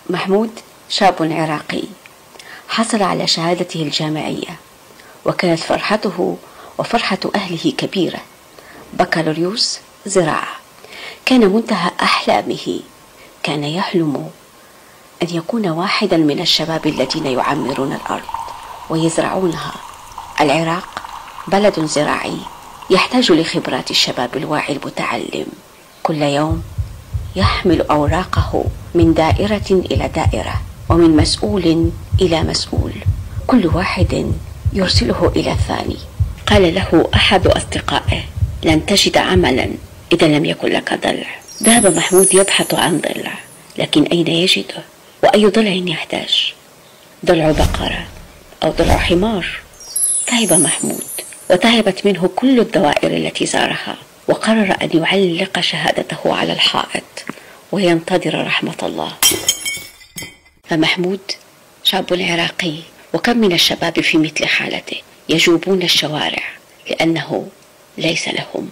محمود شاب عراقي حصل على شهادته الجامعية، وكانت فرحته وفرحة أهله كبيرة. بكالوريوس زراعة، كان منتهى أحلامه، كان يحلم أن يكون واحدا من الشباب الذين يعمرون الأرض ويزرعونها. العراق بلد زراعي يحتاج لخبرات الشباب الواعي المتعلم، كل يوم يحمل أوراقه من دائرة إلى دائرة ومن مسؤول إلى مسؤول، كل واحد يرسله إلى الثاني. قال له أحد أصدقائه: لن تجد عملا إذا لم يكن لك ضلع. ذهب محمود يبحث عن ضلع، لكن أين يجده؟ وأي ضلع يحتاج؟ ضلع بقرة أو ضلع حمار؟ تعب محمود وتعبت منه كل الدوائر التي زارها، وقرر أن يعلق شهادته على الحائط وينتظر رحمة الله. فمحمود شاب عراقي، وكم من الشباب في مثل حالته يجوبون الشوارع لأنه ليس لهم